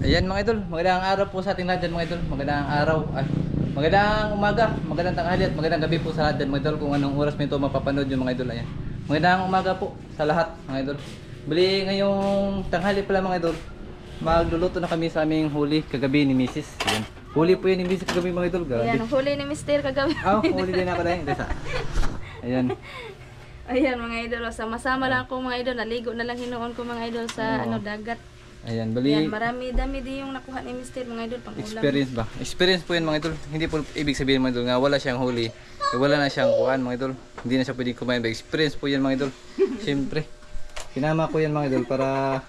Ayan mga idol, magandang araw po sa ating lahat dyan mga idol. Magandang araw, magandang umaga, magandang tanghali at magandang gabi po sa lahat dyan mga idol. Kung anong oras mo ito mapapanood yung mga idol. Ayan. Magandang umaga po sa lahat mga idol. Bali ngayong tanghali pala mga idol, magluluto na kami sa aming huli kagabi ni Mrs. Ayan. Huli po yun ni Mrs. kagabi mga idol. Grabe. Ayan, huli ni Mr. kagabi. Huli din ako dahil. Ayan. Ayan mga idol, sama-sama lang ako mga idol. Naligo na lang hinuon ko mga idol sa dagat. Ayan, bali. Ayan, marami dami din yung nakuha ni Mr. mga idol pang ulam. Experience ba? Experience po yan mga idol. Hindi po ibig sabihin mga idol nga wala siyang huli. Wala na siyang kuhaan mga idol. Hindi na siya pwedeng kumain. Experience po yan mga idol. Siyempre. Sinama ko yan mga idol para...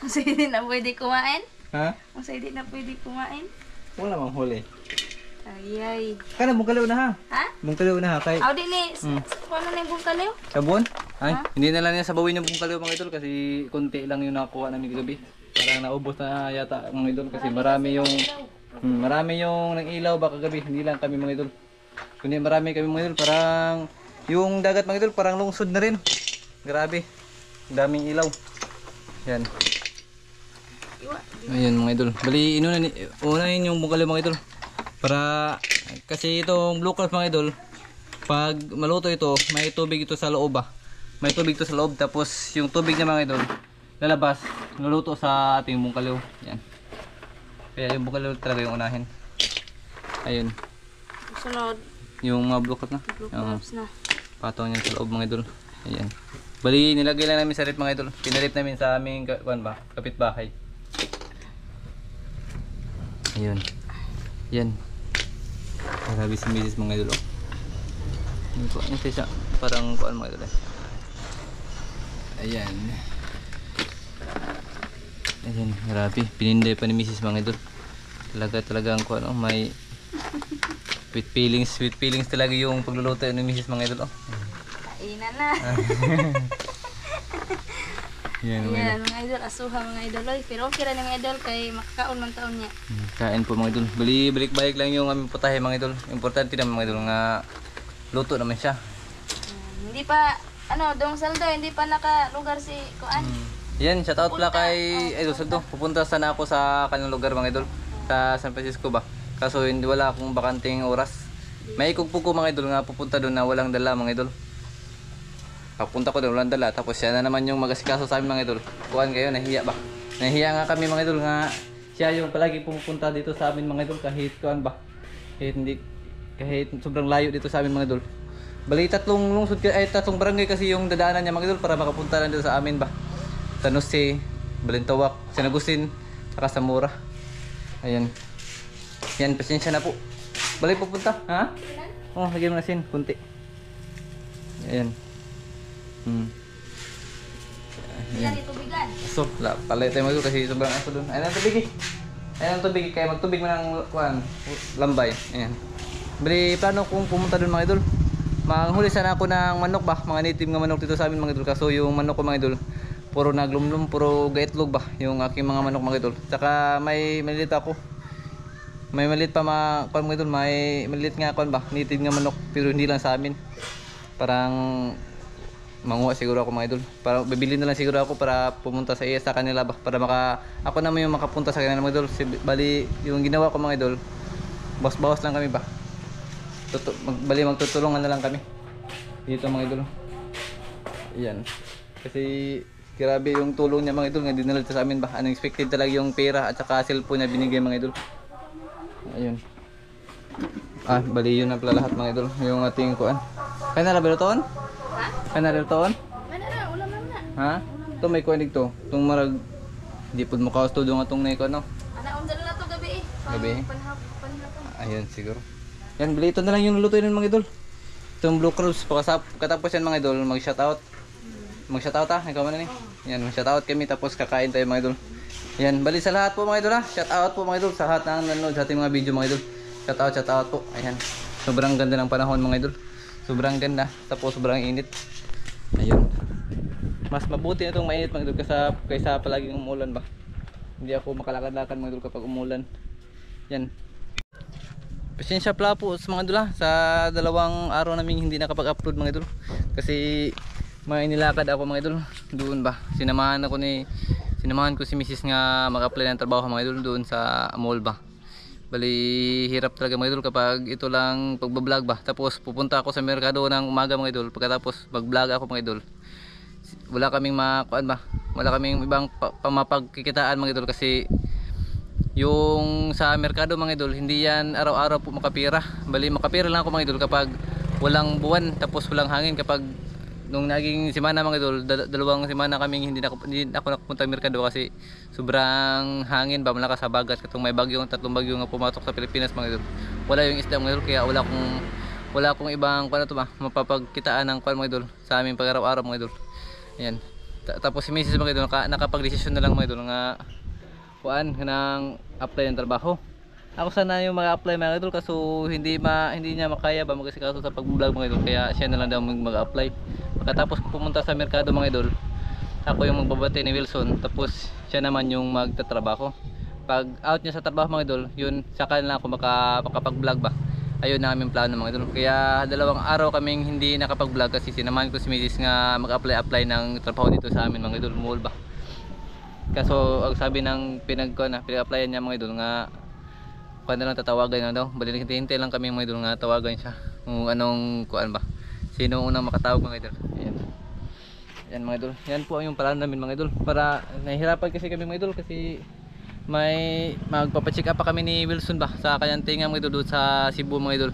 Kung hindi na pwede kumain? Ha? Kung hindi na pwede kumain? Wala mang huli. Ayay. Kana, bungkaliw na ha? Ha? Bungkaliw na ha? Kay... Aw, di ni. Paano na yung bungkaliw? Sabon? Ay, hindi na lang niya sabawin yung bungkaliw mga idol kasi konti lang yung nakuha namin gabi. Parang naubos na yata mga idol kasi marami yung nang ilaw baka gabi. Hindi lang kami mga idol. Kundi marami kami mga idol. Parang yung dagat mga idol parang lungsod na rin. Grabe. Daming ilaw. Yan. Ayun mga idol. Bali unahin yung bungkaliw mga idol. Para kasi itong blue crab mga idol, pag maluto ito, may tubig ito sa loob ah. May tubig ito sa loob tapos yung tubig niya mga idol lalabas, luluto sa ating bungkaliw. Yan. Kaya yung bungkaliw talaga yung unahin. Ayun. Sunod. Yung mga blue crab na. Blue crabs na. Patong niya sa loob mga idol. Ayan. Bali nilagay lang namin sa rep mga idol. Pinarip namin sa aming kapitbahay. Ayun. Yan. Grabe si Mrs. mga idol. Ano siya? Parang kuan mga idol. Ayan. Ayan, grabe. Pininday pa ni Mrs. mga idol. Talagang kuan may sweet feelings talaga yung pagluluto ni Mrs. mga idol. Kainan na. Yan mga idol, asuha mga idol. Pero okay rin mga idol kay makakaon man taon niya. Kain po mga idol. Balik-balik lang yung aming putahe mga idol. Importante naman mga idol nga luto naman siya. Hindi pa Dong Saldo, hindi pa nakalugar si Kuan. Yan, shout out pala kay Idol Saldo. Pupunta sana ako sa kanyang lugar mga idol. Sa San Francisco ba. Kaso hindi wala akong bakanting oras. May ikugpog ko mga idol nga pupunta doon na walang dala mga idol. Papunta ko doon walang dala. Tapos siya na naman yung mag-asikaso sa amin mga idol. Kuan kayo, nahiya ba? Nahiya nga kami mga idol nga siya yung palagi pupunta dito sa amin mga idol kahit kuan ba. Kahit sobrang layo dito sa amin mga idol. Bali tatlong barangay kasi yung dadaanan niya mga idol para makapunta lang dito sa amin ba. San Jose, Balintawak, San Agustin, saka Zamora. Ayan. Yan, pasensya na po. Bali pupunta, ha? Oh, lagyan mo na sin, kunti. Ayan. Yan itubigan. So, palay tayo mag kasi sobrang aso doon. Ayan ang tubig eh. Ayan ang tubig, kaya magtubig mo ng lambay. Ayan. Bali, plano kung pumunta doon mga idol. Manghuli sana ako ng manok ba, mga native nga manok dito sa amin mga idol. Kaso yung manok ko mga idol, puro naglumlum, puro gaitlog ba, yung aking mga manok mga idol. Tsaka may maliit ako. May maliit pa mga idol, may maliit nga ba, native nga manok, pero hindi lang sa amin. Parang manguha siguro ako mga idol. Para bibili na lang siguro ako para pumunta sa kanila ba, para ako naman yung makapunta sa kanila mga idol. Bali yung ginawa ko mga idol, bawas-bawas lang kami ba. Bali magtutulungan na lang kami dito mga idol. Ayan. Kasi grabe yung tulong niya mga idol nga dinala sa amin ba. Unexpected talaga yung pera at saka cellphone niya binigay mga idol. Ayun. Bali yun na pala lahat mga idol. Yung ating kuan. Kaya na rabeloton? Ha? Kaya na rabeloton? Mana na, ulam na. Ha? Ito may kuan dito. Itong marag di pud mo kaos to nga itong naiko no. Undan na to gabi eh. Gabi? Panhapon. Ayun siguro. Yan, bali ito na lang yung lulutuin ng mga idol. Itong blue crabs, katapos yan mga idol, mag-shoutout. Mag-shoutout ha, ikaw man na Yan, mag-shoutout kami tapos kakain tayo mga idol. Yan, bali sa lahat po mga idol ha. Shoutout po mga idol sa lahat ng nanonood sa ating mga video mga idol. Shoutout po. Ayan. Sobrang ganda ng panahon mga idol. Sobrang ganda, tapos sobrang init. Ayun. Mas mabuti na itong mainit mga idol kaysa palaging umulan ba. Hindi ako makalakad-lakad mga idol kapag umulan. Yan. Pasensya pala po sa mga idol sa 2 araw namin hindi nakapag-upload mga idol kasi may nilakad ako mga idol doon ba, sinamahan ako ni sinamahan ko si Mrs. nga mag-apply ng trabaho mga idol doon sa mall ba. Bali hirap talaga mga idol kapag ito lang pagbablog ba. Tapos pupunta ako sa merkado ng umaga mga idol, pagkatapos mag-vlog ako mga idol. Wala kaming makuan ba, wala kaming ibang pamapagkikitaan mga idol, kasi yung sa merkado mga idol hindi yan araw-araw po makapira. Bali makapira lang ako mga idol kapag walang buwan, tapos walang hangin. Kapag nung naging semana mga idol, dalawang semana kaming hindi ako nakapunta merkado kasi sobrang hangin ba, malakas sa bagat, katong may bagyo, tatlong bagyo nga pumatok sa Pilipinas mga idol. Wala yung isda mga idol, kaya wala akong ibang kuan to ba mapapagkitaan ng kuan mga idol sa aming pag-araw-araw mga idol. Ayan. Tapos si Mrs. mga idol nakapag-desisyon na lang mga idol nga kuan nang apply ng trabaho. Ako sana yung mag-apply mga idol, kaso hindi niya makaya ba mag-asikaso sa pag-vlog mga idol, kaya siya na lang daw mag-apply. Pagkatapos ko pumunta sa merkado mga idol, ako yung magbabate ni Wilson, tapos siya naman yung magtatrabaho. Pag out niya sa trabaho mga idol, yun saka na ako makapag-vlog ba. Ayun na aming plano mga idol. Kaya 2 araw kaming hindi nakapag-vlog kasi sinamahan ko si Mrs. nga mag-apply ng trabaho dito sa amin mga idol, mall ba. Kaso ang sabi ng pinag-applyan niya mga idol nga kuan na lang tatawagan na daw. Bali hintay lang kami mga idol nga tawagan siya kung anong kuan ba, sino unang makatawag mga idol. Ayan. Yan mga idol, yan po ang yung plano namin mga idol. Para nahihirapan kasi kami mga idol, kasi may magpapacheck up pa kami ni Wilson ba sa kanyang tinga mga idol doon sa Cebu mga idol.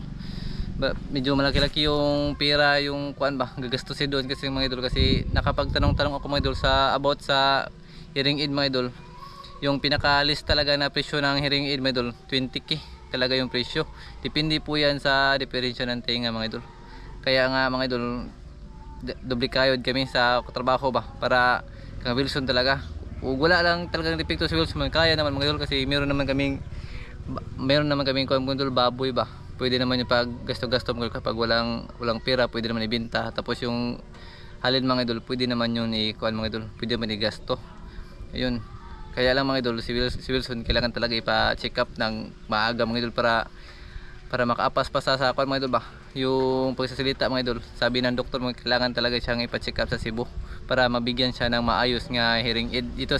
Medyo malaki-laki yung pera yung kuan ba gagastusin doon kasi mga idol, kasi nakapagtanong-tanong ako mga idol sa about sa hearing aid mga idol. Yung pinaka-list talaga na presyo ng hearing aid mga idol, 20k talaga yung presyo. Depende po yan sa diferensya ng tinga mga idol. Kaya nga mga idol, doble kayod kami sa trabaho ba para kang Wilson talaga. Wala lang talagang depekto sa Wilson, kaya naman mga idol, kasi meron naman kaming kuan mga idol, baboy ba. Pwede naman yung pag gasto-gasto mga idol, kapag walang pera pwede naman ibenta. Tapos yung halin mga idol, pwede naman yun i-kuan mga idol, pwede naman i-gasto. Ayun. Kaya lang mga idol, si Wilson kailangan talaga ipa-check up ng maaga mga idol para makaapas pa sa kuan mga idol ba. Yung pagsasalita mga idol, sabi ng doktor mo kailangan talaga siyang ipa-check up sa Cebu para mabigyan siya ng maayos nga hearing aid. Dito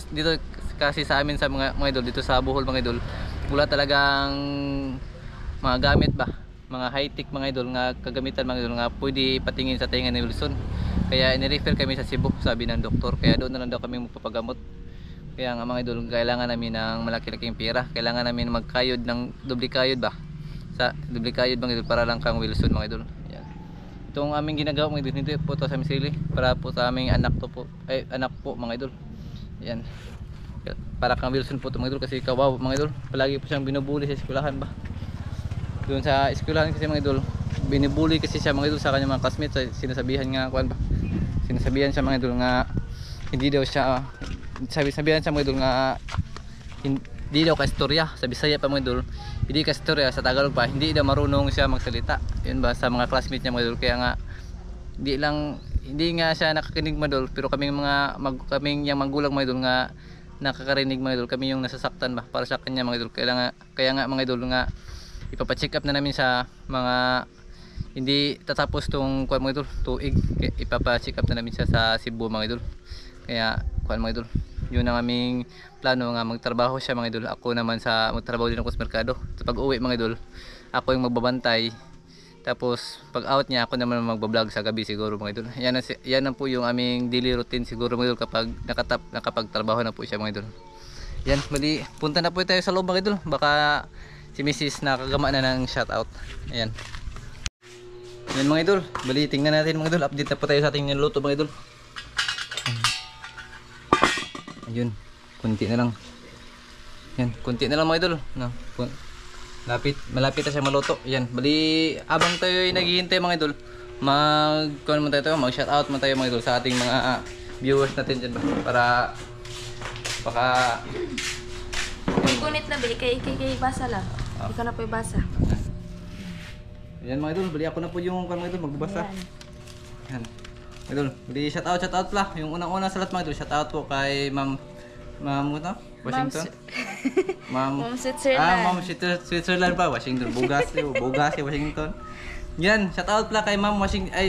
kasi sa amin sa mga idol dito sa Bohol mga idol, wala talagang mga gamit ba, mga high-tech mga idol nga kagamitan mga idol nga pwede patingin sa tinga ni Wilson. Kaya ini-refer kami sa Cebu, sabi ng doktor. Kaya doon na lang daw kami magpapagamot. Kaya nga mga idol, kailangan namin ng malaki-laking pera. Kailangan namin magkayod ng doble kayod ba. Sa doble kayod mga idol para lang kang Wilson mga idol. Yan. Itong aming ginagawa mga idol, hindi po to sa aming sarili, para po sa aming anak po mga idol. Yan. Para kang Wilson po to mga idol, kasi kawawa mga idol. Palagi po siyang binubuli sa eskwelahan ba. Doon sa eskwelahan kasi mga idol, binubuli kasi siya mga idol sa kanyang mga classmates. Sinasabihan nga kuan ba. Sinasabihan siya mga idol nga hindi daw siya sabihan siya mga idol nga hindi daw ka-istorya. Sa Bisaya pa mga idol, hindi ka-istorya. Sa Tagalog pa, hindi daw marunong siya magsalita. Yun ba sa mga classmates niya mga idol. Kaya nga hindi nga siya nakakinig mga idol, pero kaming yung magulang mga idol nga nakakarinig mga idol, kami yung nasasaktan ba para sa kanya mga idol. Kaya nga mga idol nga ipapacheck up na namin sa mga hindi tatapos tong kuan mga idol, tuig. Ipapacheck up na namin siya sa Cebu mga idol. Kaya kuan mga idol, yun ang aming plano nga magtrabaho siya mga idol. Ako naman magtrabaho din ako sa merkado. So, pag uwi mga idol, ako yung magbabantay. Tapos pag out niya, ako naman magbablog sa gabi siguro mga idol. Yan na po yung aming daily routine siguro mga idol kapag nakapagtrabaho na po siya mga idol. Yan, bali punta na po tayo sa loob mga idol. Baka si Mrs. nakagama na ng shoutout. Ayan. Yan mga idol, bali tingnan natin mga idol. Update na po tayo sa ating niluto mga idol. Ayun, kunti na lang. Yan, kunti na lang mga idol. No, malapit na siya maluto. Yan, bali abang tayo ay naghihintay mga idol, mag-comment mo tayo, mag-shoutout mo tayo mga idol sa ating mga viewers natin dyan ba? Para baka Kunit na ba? Kay basa lang. Ikaw na po yung basa. Yan mga idol, bali ako na po yung mga idol magbabasa. Yan. Idol, bali shoutout pala. Yung unang-una sa lahat mga idol, shoutout po kay Ma'am Washington. Ma'am Switzerland. Ma'am Switzerland pa, Washington. Bugas si Washington. Yan, shout out pala kay Ma'am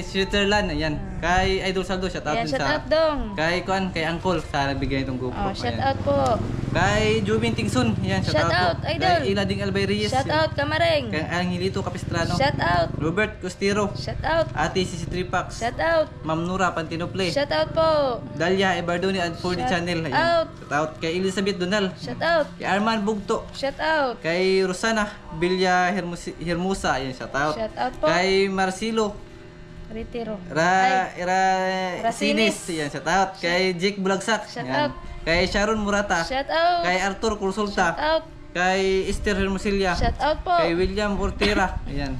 Switzerland. Ayan. Kay Idol Saldo, shout out Ayan, din shout sa out dong. kay kay Uncle sa nagbigay nitong GoPro. Oh, shout Ayan. out po. Kay Jubin Tingsun, ayan, shout, Shout out out, po. Idol. Kay Ilading Albay Reyes. Shout out Kamareng. Kay Angelito Capistrano. Shout out. Robert Costero. Shout out. Ate Sisi Tripax. Shout out. Ma'am Nura Pantinople. Shout out po. Dalia Ebardoni at 4D Shout Channel. Ayan. out. Shout out kay Elizabeth Donal. Shout out. Kay Arman Bugto. Shout out. Kay Rosana Villa Hermosa. Ayan, shout out. Shout out po. Kay Marcelo Retiro. Rasinis. Ayan, shout out. Kay Jake Bulagsak. Shout Ayan. out. Kay Sharon Murata. Shout out. Kay Arthur Cursulta. Shout out. Kay Esther Hermosilla. Shout out po. Kay William Ortera. Ayan.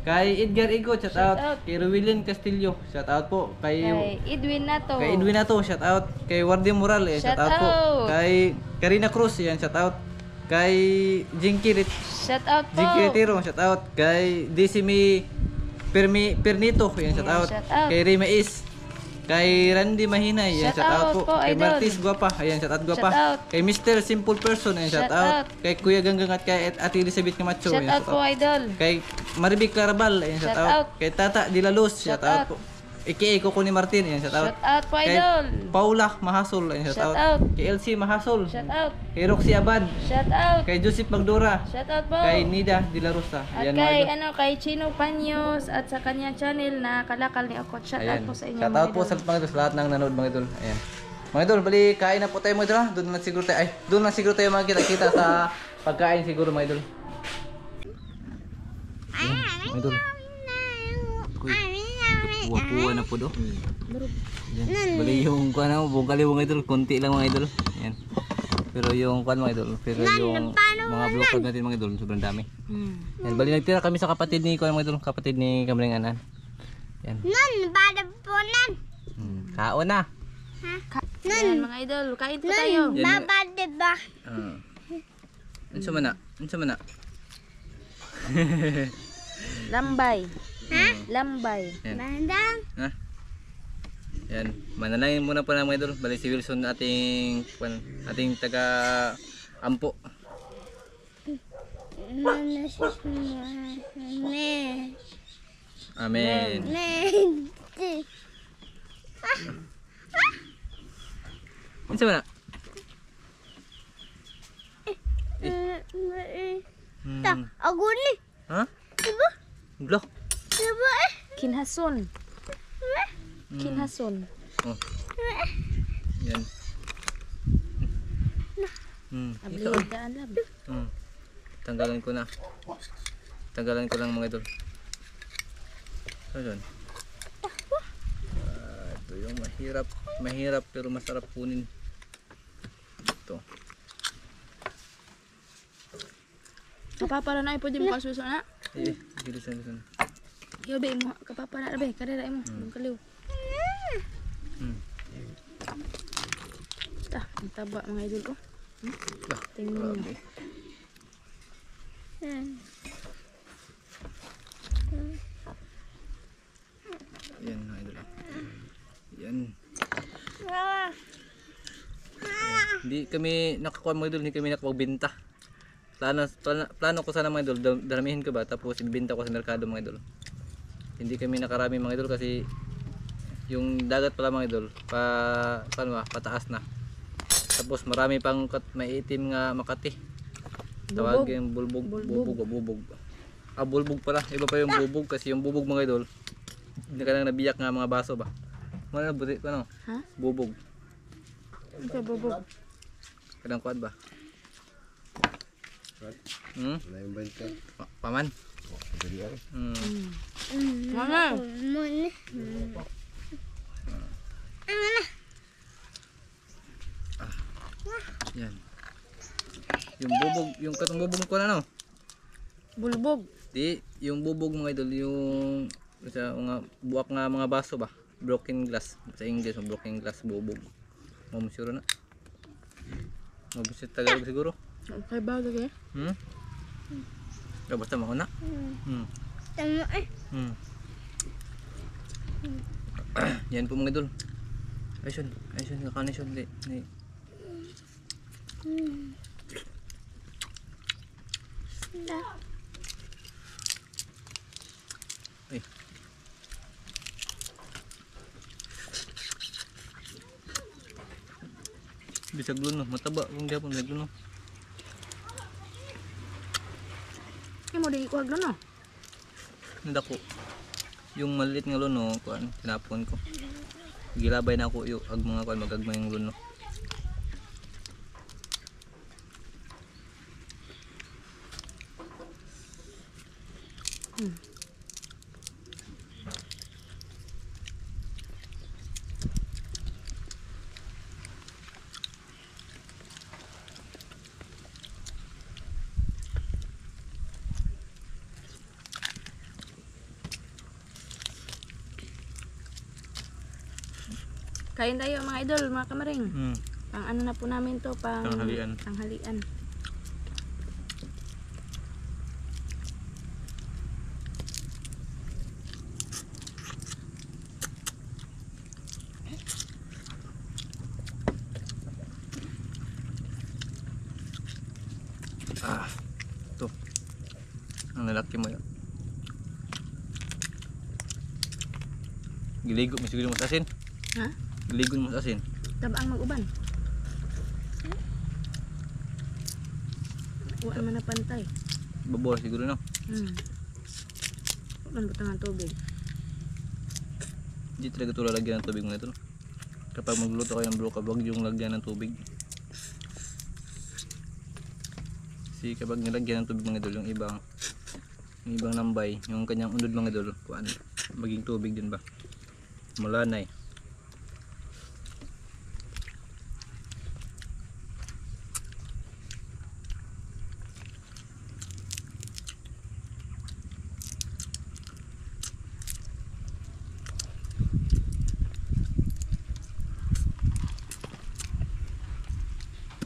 Kay Edgar Igo, shout out. out. Kay Ruilin Castillo, shout out po. Kay Edwin Nato. Kay Edwin Nato, shout out. Kay Wardy Moral, shout Shout out po. out. Kay Karina Cruz, yan, shout out. Kay Jinky Shout out po. Retiro, shout out. Kay Decimi Pernito, yan, shout out. shout out. Kay Rima Is. Kay Randy Mahinay, yan, Shout shout out out po. po, Kay idol. Martis Guapa, ayan, shout out Guapa. Shout out. Kay Mr. Simple Person, yan, shout Shout out. out. Kay Kuya Ganggang at kay Ate Elizabeth Camacho, Shout yan, out po, idol. Kay Maribik Clarabal, ayan, shout Shout out. out. Kay Tata De La Luz, shout Shout out out. po. Ika Coco ni Martin, ayan, shout out. Shout out po, Kay idol. Paula Mahasol, ayan, shout Shout out. out. Kay LC Mahasol. Shout out. Kay Roxy Abad. Shout out. Kay Joseph Magdura. Shout out po. Kay Nida De La Rosa. At Ayan, kay mga idol. kay Chino Panyos at sa kanyang channel na Kalakal ni Okot. Shout out Ayan. po sa inyo. Shout out po sa mga idol, sa lahat ng nanood mga idol. Ayan. Mga idol, bali kain na po tayo mga idol ha. Doon na siguro tayo. Ay, doon na siguro tayo makita-kita sa pagkain siguro mga idol. Ayan, mga idol. Kuy, puwa-puwa na po do. Ayan. Bali yung kuha na mo, buong kaliw mga idol, konti lang mga idol. Ayan. Pero yung kuha mga idol, pero yung mga vlog natin mga idol, sobrang dami. Ayan, bali nagtira kami sa kapatid ni kuha mga idol, kapatid ni Kamring Anan. Ayan. Nun, bada po nan. Kaon na. Ayan, mga idol, kain po tayo. Yan. Baba, diba? Unsa man na? Unsa man na? Lambay. Lambay. Ayan. Bandang. Ha? Yan. Mananayin muna po na mga idol. Bali si Wilson ating taga Ampo. Nanasis mo. Amen. Unsa man na? Ta, ako ni. Ha? Diba? Glo. Diba eh? Kinhason. Kinhason. Oh. Yan. Ikaw. Abligaan lab. Tanggalan ko na. Tanggalan ko lang mga idol. Ayun. Ito yung mahirap pero masarap kunin. Ito. Kapapala na pwede mo kasuso na. Bilisan. Yobe mo kapapala na be, kadira mo. Kaliw. Ta, ang taba mga idol ko. Tingnan niyo. Yan mga idol. Yan. Hindi kami nakakuha mga idol, hindi kami nakapagbenta. Plano ko sana mga idol, daramihin ko ba tapos ibenta ko sa merkado mga idol. Hindi kami nakarami mga idol kasi yung dagat pala mga idol pataas na. Tapos marami pang maitim nga Makati. Tawag yung bulbog. Bulbog pala. Iba pa yung bubog kasi yung bubog mga idol hindi ka lang nabiyak nga mga baso ba. Ano buti ko ano? Ha? Bubog. Ito bubog. Kadang kuan ba? Paman. Mga. Mun. Yan. Yung bubog, yung katong bubog ko na no. Bulbog. Di, yung bubog mga idol, yung sa mga buwak nga mga baso ba? Broken glass. Sa English, broken glass bubog. Mamusuro na. Mabusit Tagalog siguro. Okay ba lagi? Basta mo na. Tama eh. Yan po mga idol. Ayun, kakanin siya. Ay. Bisag luno, mataba kung gapon bisag luno. Ay mo di kuwag no. Nandako. Yung maliit nga luno, kuan, tinapon ko. Gilabay na ako yung ag mga kuan magagmay yung luno. Kain tayo mga idol, mga kamaring. Pang ano na po namin to, Tanghalian. tanghalian. To. Ang lalaki mo yan. Giligo mo siguro mo sa asin. Ha? Giligo mo sa asin. Tabang mag-uban. Wala man na pantay. Babor siguro no. Wala butang ang tubig. Hindi talaga ito lalagyan ng tubig mo ito. Kapag magluluto kayo ng broka, wag yung lagyan ng tubig. Kasi kapag nilagyan ng tubig mga idol, yung ibang nambay, yung kanyang unod mga idol, kuan, maging tubig din ba? Malanay.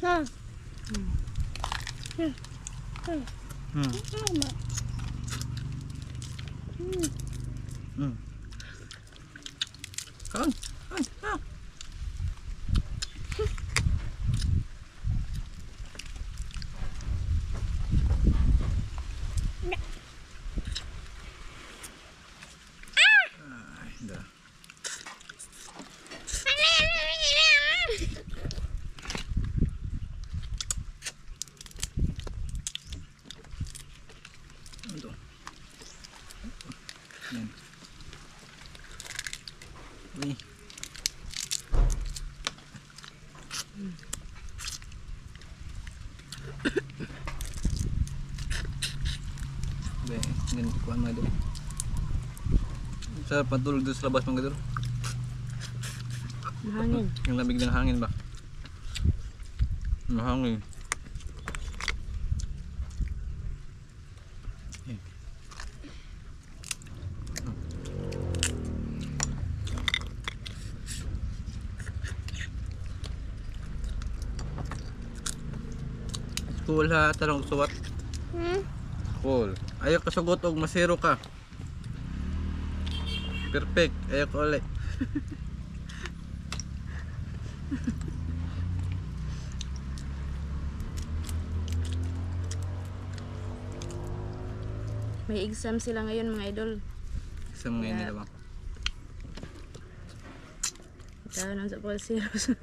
Ha. Kaon. Yan. Uy. Be, ganun kuhan mga idol. Sarap matulog doon sa labas mga idol. Mahangin. Yung lamig ng hangin ba? Mahangin. Cool ha, tarong suwat. Cool. Ayaw ka sugot og masero ka. Perfect. Ayaw ko ulit. May exam sila ngayon mga idol. Isang ngayon Yeah. nila ba? Ikaw nang sa Paul Zeros.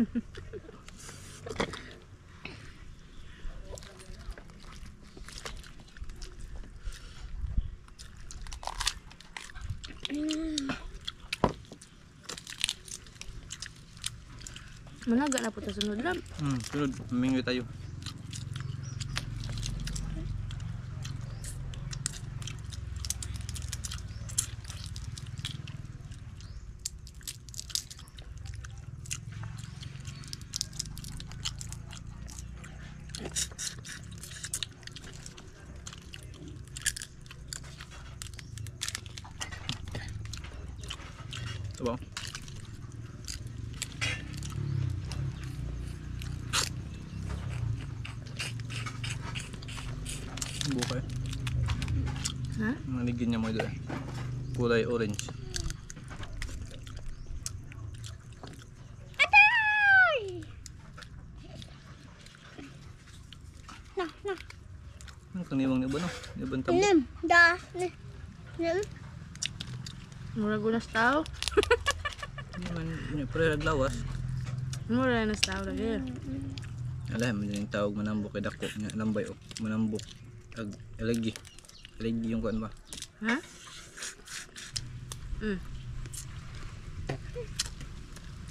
Managa na po ta sunod lang. Sunod. Humingi tayo. Ito ba? Bukay. Ha? Naligyan niya mo ito eh. Kulay orange. Ang kaniwang niya ba no? Niban tabo. Nem. Da. Nem. Mura gunas tao. Hindi man, pre naglawas. Mura na tao lagi. Alam, mo yung tawag manambok kay dako nga lambay o manambok. Alagi. Alagi yung kuan ba? Ha?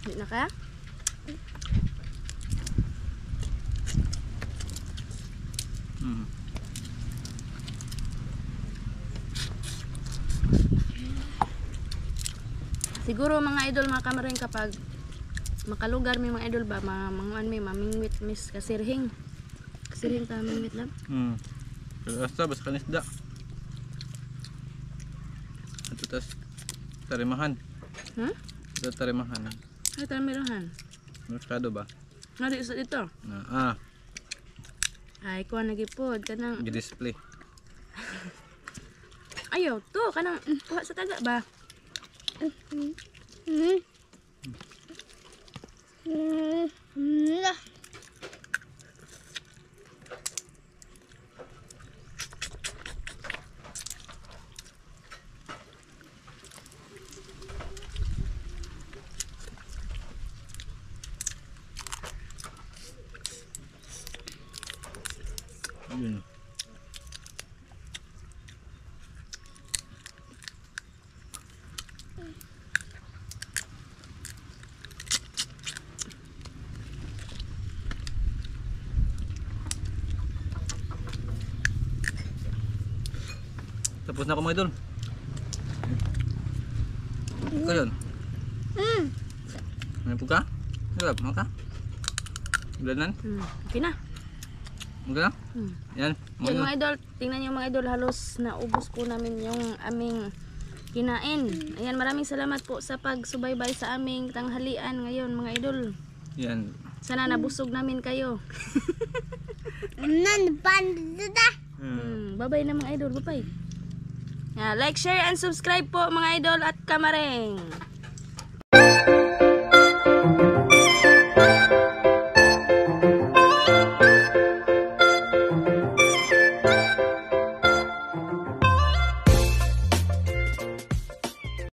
Di na ka? Mm. Siguro mga idol, mga kamaring, kapag makalugar may mga idol ba, mga mamingwit mis kasirhing. Kasirhing ta mingwit lang. Pero basta kanisda. Ito tas tarimahan. Ha? Ito tarimahan. Ay, tamirohan. Merkado ba? Nari sa dito. Ay, kuha nagipod kanang Gi-display. ayaw to kanang kuha sa taga ba? Yun. Tapos na ako mga idol. Ikaw yun? Ano po ka? Harap, mga ka? Bulanan? Okay na. Okay na? Yan. Yan mga idol, tingnan niyo mga idol, halos naubos po namin yung aming kinain. Ayan, maraming salamat po sa pagsubaybay sa aming tanghalian ngayon mga idol. Yan. Sana nabusog namin kayo. Bye-bye na mga idol, bye-bye. Like, share, and subscribe po mga idol at kamareng.